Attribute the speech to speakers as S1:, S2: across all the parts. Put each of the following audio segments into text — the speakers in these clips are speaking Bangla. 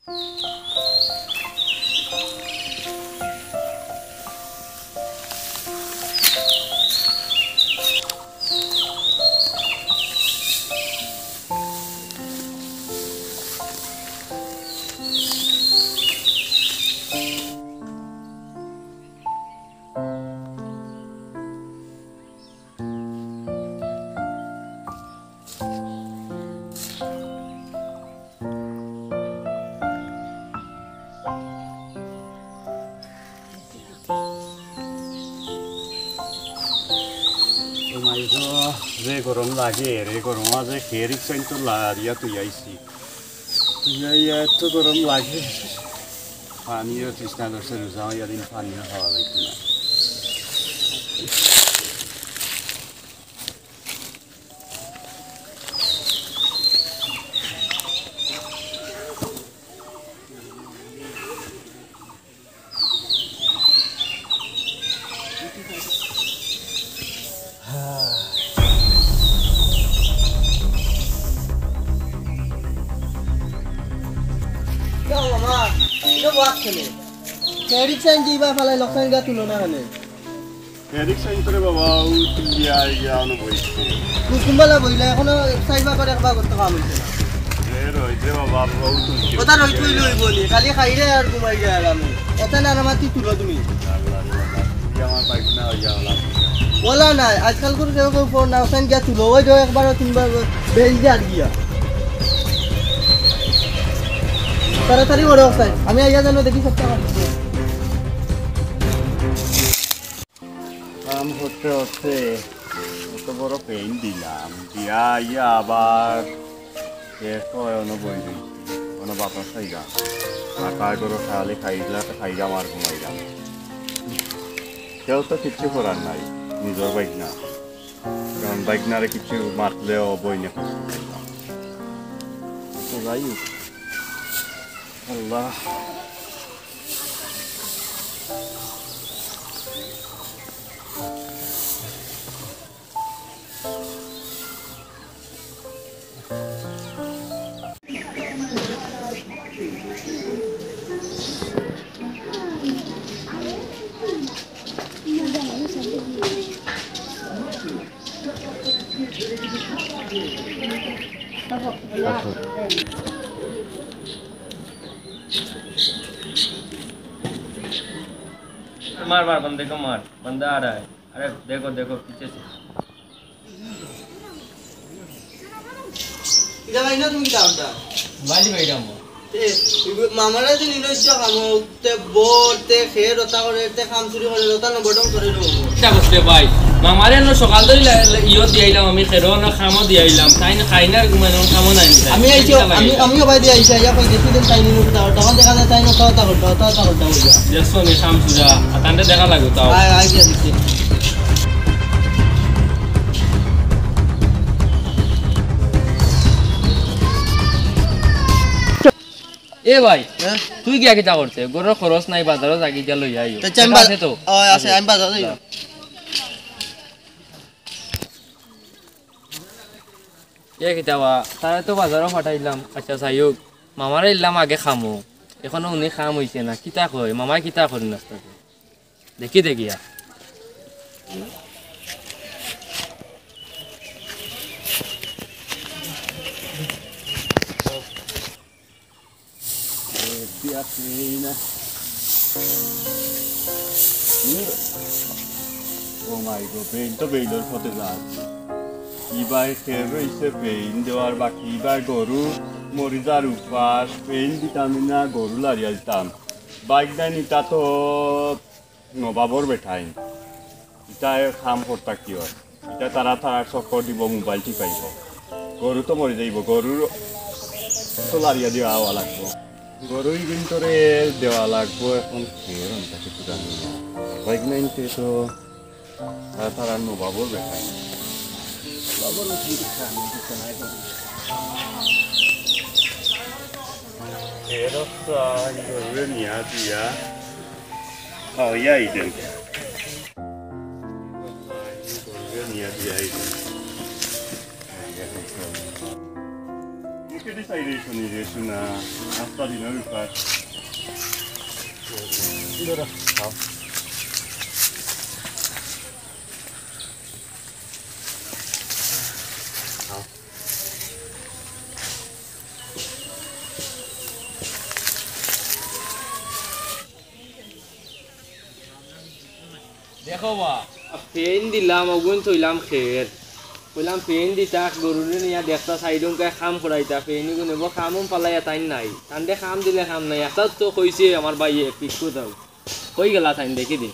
S1: যে গরম লাগে রে গরম আছে খেয়ে তো লারিয়া তুই আইসি তুই এত গরম লাগে পানিও তৃষ্ণা করছে রোজা ইয়াদিন পানিও খাওয়া যাইতো না
S2: Eric Sain jiba falai loksan ga tulona hane.
S1: Eric Sain tore baba u tulia ya no boiste.
S2: Kumbala boila ekhono saiba kore ekba korte kaam hoise na.
S1: Roi de baba u tulia.
S2: Ota roi tuilo boli khali khaire ar kumai gaya ami. Eta na ramati tulo tumi.
S1: Ya ma bike na ya wala.
S2: Wala na ajkal kor ko phone na san ga tulo oi jo ekbar tinbar bhej diya gaya. তাড়াতাড়ি ওরে ওস্তাদ আমি আইয়া জানো দেখি সব টাকা
S1: কাম করতে হচ্ছে কত বড় পেইন দিলাম দিয়া ইয়া আবার শেষ হয় বই দিই কোনো বাতাস খাইগা আর কার করে খালি খাইগা মার ঘুমাইলাম কেউ তো কিচ্ছু করার নাই নিজের বাইক না কারণ বাইক নারে কিছু মারলেও বই না যাই হোক Allah
S3: मार मार बंदे को मार बंदा आ रहा है अरे देखो देखो पीछे से
S2: इधर भाई ना तुम क्या होता
S3: वाली भाई का मो
S2: ते मामारा जो निरोष्ट काम ते बोर ते खेर होता करे ते काम चुरी करे होता ना बटन करे रो
S3: क्या बसले भाई मामारे नो सकाल तो इयो दियाइलाम আমি খেরো না খামো দিয়াইলাম তাই না খাইনার ঘুমানো খামো নাই
S2: আমিও ভাই দিয়ে আইছা ইয়া কই দেখি দেন তাই নিনো দাও তখন দেখা যায় তাই না কথা করতে হইয়া
S3: দেখছো নি খাম সুজা আতান্তে দেখা লাগো তাও
S2: আই দিয়া দিছি
S3: এ ভাই তুই কি আগে যা করতে গরর খরচ নাই বাজারও জাগি যা লই আইও
S2: আছে তো আছে আমি বাজার যাই
S3: এ কিতাবা তারা তো বাজারও ফাটাইলাম আচ্ছা যাই হোক মামারে ইলাম আগে খামো এখনো উনি খাম হইছে না কিতা কয় মামাই কিতা করি নাস্তা দেখি দেখিয়া
S1: Oh my god, পেইন তো বেইলর ফতে যাচ্ছে ইবার খেয়ে রয়েছে পেইন দেওয়ার বাকি ইবার গরু মরিজার উপাস পেইন ভিটামিন না গরু লারিয়া দিতাম বাইক দেন ইটা তো নবাবর বেঠাইন ইটা খাম করতা কি হয় এটা তারা চক্কর দিব মোবাইল টিপাইব গরু তো মরি যাইব গরুর তো লারিয়া দেওয়া হওয়া লাগবো গরুই কিন্তু দেওয়া লাগবো এখন খেয়ে তাকে পুরানো বাইক নাইনতে তো তারা নবাবর বেঠাইন বাবর গরুরে নিয়া দিয়া খাওয়াইয়া আইতেন গরুরে নিয়া দিয়া আইতেন কেটে চাইলে শুনি রে শোনা রাস্তা দিনের উপাস
S3: দেখো বা ফেন দিলাম অগুন থইলাম খের কইলাম ফেন দিতা গরুরে নিয়া দেখতা সাইডুম কে খাম করাইতা ফেনি গুনে বো খামুম পালাইয়া তাই নাই তান্ডে খাম দিলে খাম নাই এত তো কইছে আমার ভাইয়ে পিকু দাও কই গেলা তাই দেখি দি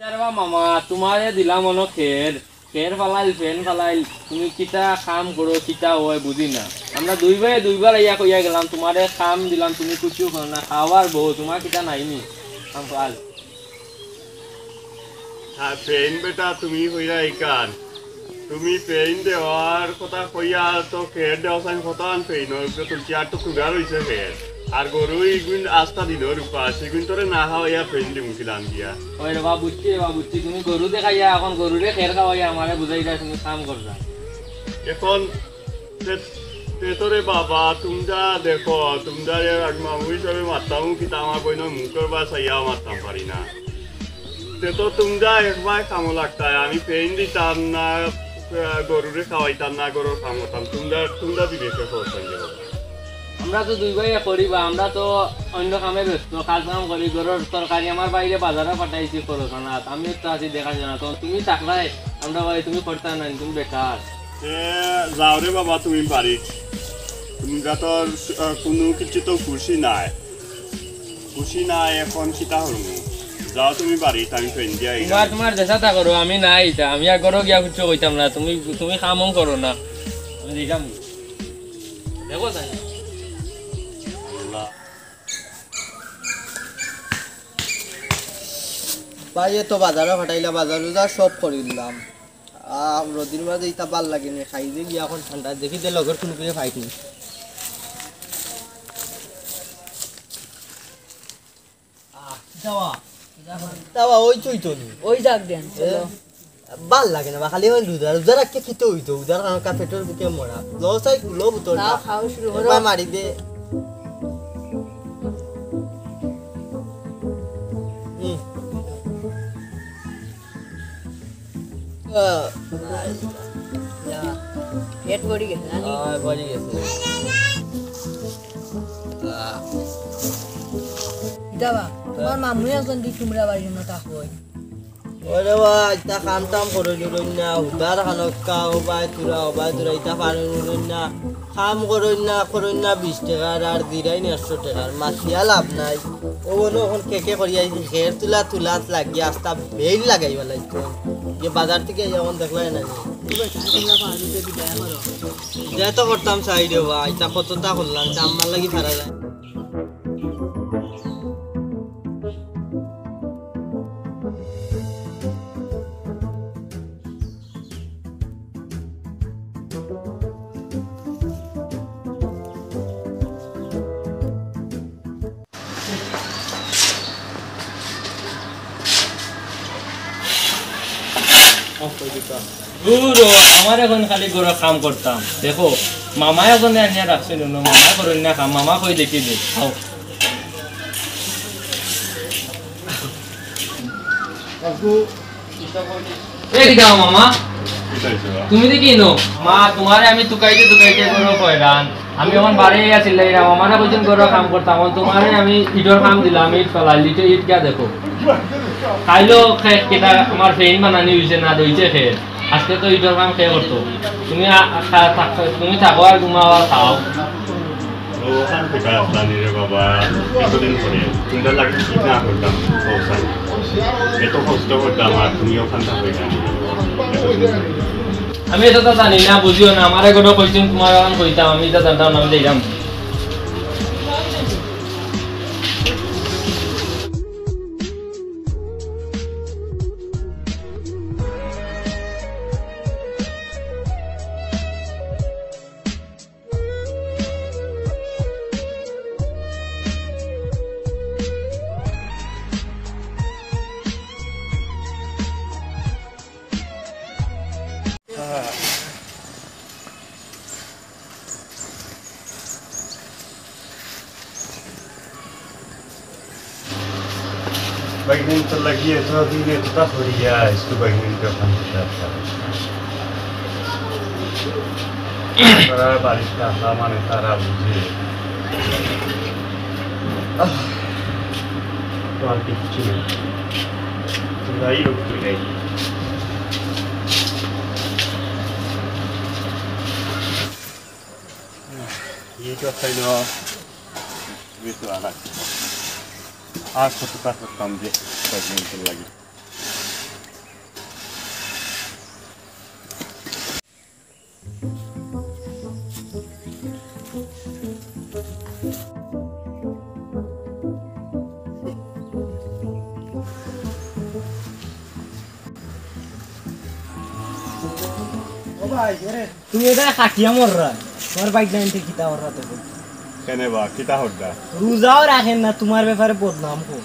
S3: চারবা মামা তোমারে দিলাম অন খের খের ফালাইল ফেন ফালাইল তুমি কিতা কাম করো কিতা হয় বুঝি না আমরা দুইবার ইয়া কইয়া গেলাম তোমারে কাম দিলাম তুমি কিছু করো না খাওয়ার বউ তোমার কিতা নাইনি কাম ফাল
S1: হ্যাঁ পেইন বেটা তুমি হইরা ইকান তুমি পেইন দেওয়ার কথা কইয়া তো খের দেওয়া চাই কথা আন পেইনের উপরে তুলছি আর তো কুড়া রয়েছে খের আর গরু এগুন আস্তা দিনের উপাস এগুন তোরে না খাওয়াইয়া পেইন দিমুছিলাম দিয়া
S3: ওই রে বুঝছি তুমি গরু দেখাইয়া এখন গরুরে খের খাওয়াইয়া আমারে বুঝাইরা তুমি কাম করবা
S1: এখন তোরে বাবা তোমরা দেখো তোমরা মামু হিসাবে মারতাম কি আমার বইন মুখের বা চাইয়া মারতাম পারি না তো তোমরা একবার কামো লাগতায় আমি পেইন দিতাম না গরুরে খাওয়াইতাম না গরুর কাম করতাম তোমরা বিবেকে করতাম
S3: আমরা তো দুই ভাই করিবা আমরা তো অন্য কামে ব্যস্ত কাজ কাম করি গরুর তরকারি আমার বাইরে বাজারে পাঠাইছি খরচানাত আমি তো আছি দেখা যায় না তো তুমি থাকলাই আমরা ভাই তুমি করতে না তুমি বেকার
S1: যাও রে বাবা তুমি বাড়ি তোমরা তো কোনো কিছু তো খুশি নাই এখন কিতা হরমু যাও তুমি বাড়ি আমি পেন দিয়া
S3: তোমার চেষ্টা করো আমি নাই আমি আর গরো গিয়া কিছু কইতাম না তুমি কামও করো না আমি দেখাম দেখো তাই
S2: ভাই তো বাজারে ফাটাইলা বাজার সব করে দিলাম রোদির মাঝে ইতা ভাল লাগেনি খাই দিয়ে গিয়া এখন ঠান্ডা দেখি দে লগের কোনো করে ফাইটি তাওয়া ওই চইতনি
S4: ওই যাক দেন
S2: ভাল লাগে না বা খালি ওই উদার একটা খেতে হইতো উদার কারণ পেটের বুকে মরা লো চাই লো বুতর
S4: খাও শুরু করো
S2: একবার মারি দে
S4: পেট ভরি গেছে জানি
S2: বলি গেছে
S4: দাবা তোমার মামু এখন দি তোমরা বাড়ির মতো হই
S2: ওরে ভাই ইতা কাম টাম করে নিলেন না উদার খানক হবাই তুরা ইতা পানি নিলেন না কাম করেন না 20 টাকার আর দিরাই 100 টাকার মাছিয়া লাভ নাই ও এখন কেকে করিয়া খের তুলাত লাগিয়ে আস্তা বেল লাগাই বলাই যে বাজার থেকে যখন দেখলাই না যা তো করতাম সাইডে ভাই ইতা কতটা করলাম আমার লাগি ছাড়া যায়
S3: আমার এখন খালি গরু কাম করতাম দেখো মামা এখন এনে রাখছিল না মামা করেন না কাম মামা কই দেখি দে খাও মামা তুমি দেখি নো মা তোমারে আমি তুকাইতে গরু কয়রান আমি এখন বাড়ি আসিলাম আমারে কইছেন গরু কাম করতাম তোমারে আমি ইটর কাম দিলাম ইট ফেলাই ইট গিয়া দেখো খাইলো কেটা আমার ফেইন বানানি হয়েছে না দইছে খেয়ে আজকে তো ইটর কাম খেয়ে করতো তুমি থাকো আর ঘুমাও আর খাও
S1: ওখান থেকে আসলানি রে বাবা এতদিন পরে তোমরা লাগে কি না করতাম ওখান এত কষ্ট করতাম আর তুমি ওখান থেকে
S3: আমি এটা তো জানি না বুঝিও না আমারে গরু কইছেন তোমার এখন কইতাম আমি এটা জানতাম না আমি দেখলাম
S1: বাইকটা লাগিয়ে তো দিনে তো হরিয়া একটু বাইকটা ওখান থেকে তারা বাড়িতে আসা মানে তারা বুঝে তো আর কিচ্ছু নেই যাই হোক তুই যাই এই কথাই না বেশি আনা আর কতটা করতাম যে বাইকটা লাগে
S2: তুমি এটা খাটিয়া মররা তোমার বাইক লাইন থেকে কিতা মররা তো
S1: কেন বা কিতা হরদা
S2: রোজাও রাখেন না তোমার ব্যাপারে বদনাম কো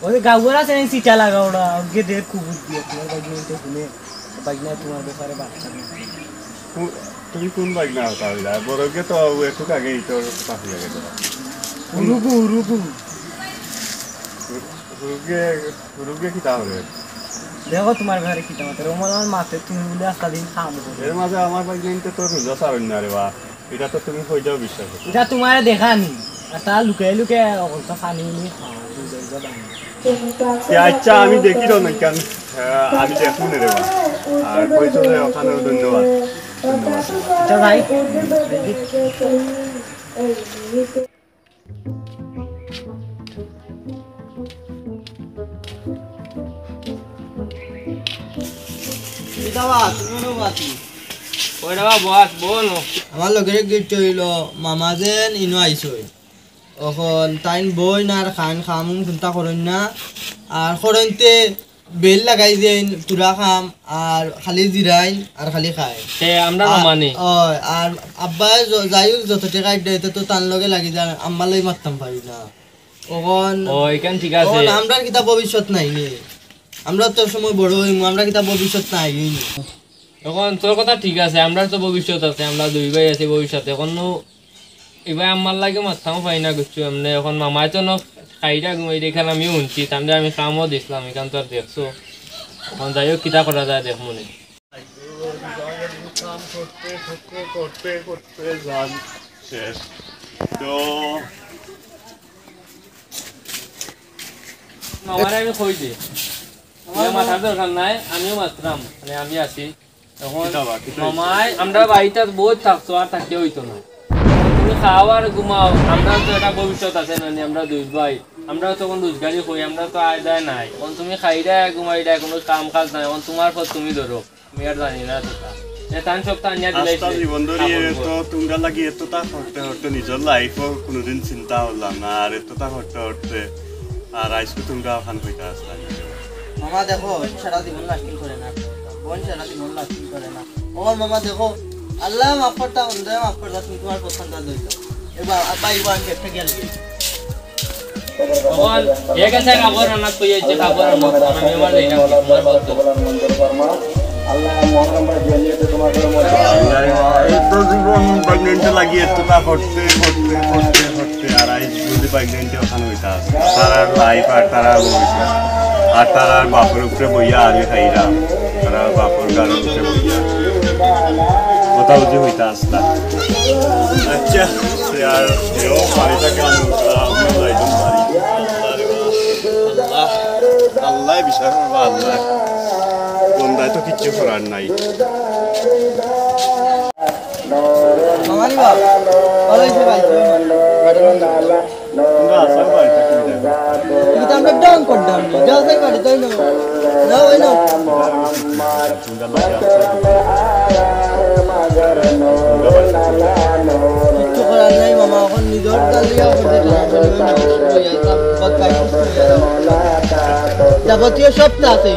S2: ওই গাউর আছে সিটা লাগাওড়া ওকে দেখ খুব দিয়ে তোমার বাইক লাইন থেকে শুনে বাইক লাইন তোমার ব্যাপারে বাচ্চা
S1: তুমি কোন বাইক না হতা হইলা বড়কে তো একটু আগে তোর পাশে লাগে তো
S2: রুকু
S1: রুগে কিতা হরে
S2: দেখো তোমার ব্যাপারে কিতা মাতে রোমাল মাতে তুমি বলে আজকাল দিন খাম
S1: এর মাঝে আমার বাইক লাইনটা তো রোজা সারণ না রে বা এটা তো তুমি হয়ে যাও বিশ্বাস করো
S2: এটা তোমার দেখানি আর তা লুকাই লুকাই অকলটা পানি নিয়ে খাও রোজা বানি
S1: আচ্ছা আমি দেখি তো না কেন আমি দেখুন রে বা আর কইছো যে ওখানে ধন্যবাদ
S2: এটা ভাই আমার লগের গিফট হইল মামা যেন ইনো আইসই এখন তাইন বই না আর খান খাম চিন্তা করেন না আর করেনতে বেল লাগাই দেন পুরা খাম আর খালি জিরাইন আর খালি খায়
S3: আমরা মানি
S2: আর আব্বা যাই হোক যত টাকা দেয় তো তার লগে লাগি যায় আম্মার লাগি মারতাম পারি না এখন
S3: এখান ঠিক আছে
S2: আমরা কিতা ভবিষ্যৎ নাই নি আমরা তো সময় বড় হইমু আমরা কিতা ভবিষ্যৎ নাই নি
S3: এখন তোর কথা ঠিক আছে আমরা তো ভবিষ্যৎ আছে আমরা দুই ভাই আছি ভবিষ্যতে এখন এবার আমার লাগে মাথাও পাই না করছি এমনি এখন মামায় তো খাইটা ঘুমাই দেখান আমিও শুনছি তাহলে আমি কামও দিছিলাম এখান তো আর দেখছো এখন যাই হোক কিতা করা যায় দেখ মনে
S1: কাম করতে যান শেষ তো
S3: মামারে আমি কই দিই মাথার দরকার নাই আমিও মাত্রাম মানে আমি আছি এখন মামায় আমরা বাড়িতে বহুত থাকতো আর থাকতে হইতো না তুমি খাও আর ঘুমাও আমরা তো একটা ভবিষ্যৎ আছে না আমরা দুই ভাই আমরা তখন রোজগারি করি আমরা তো আয় দায় নাই এখন তুমি খাই দেয় ঘুমাই দেয় কোনো কাম কাজ নাই এখন তোমার পর তুমি ধরো আমি আর জানি না তান সব তানিয়া দিলাইছে
S1: জীবন ধরিয়ে তো তোমরা লাগি এতটা করতে করতে নিজের লাইফও কোনোদিন চিন্তা করলাম না আর এতটা করতে করতে আর আজকে তোমরা ওখান হইতে আসলা
S2: মামা দেখো সারা জীবন লাস্টিং করে না বোন সারা জীবন লাস্টিং করে না ওর মামা দেখো আল্লাহ মাফ করতা অন্ধে মাফ করতা তুমি তোমার পছন্দ লইছো এবার আব্বা ইবান একটা গেল
S3: এখন এখান থেকে খাবার রান্না কই যে খাবার রান্না আমি আমার দেই না তোমার বলতো
S1: এই তো জীবন প্রেগনেন্টে লাগিয়ে এতটা করতে করতে করতে করতে আর আজ যদি প্রেগনেন্টে ওখানে হইতা তারা লাইফ আর তারা ভবিষ্যৎ আর তারা বাপের উপরে বইয়া আগে খাইরা তারা বাপর গানের উপরে বইয়া কথা বুঝে হইতা আসলা আচ্ছা আর এও বাড়িটাকে আমি লাইজন বাড়ি আল্লাহ বিচার করবা আল্লাহ বন্ধায় তো কিচ্ছু করার নাই
S2: মামারি বাবা বলাইছে ভাই
S1: তোমরা আসার বাড়িটা কি দেখো
S2: এটা আমরা ডাউন কর ডাউন যাও যাই বাড়ি যাই না না ওই না
S1: তোমরা লাগে
S2: কিচ্ছু করার নাই মামা এখন নিজের দালিয়া করতে যাবতীয় সবটা আছে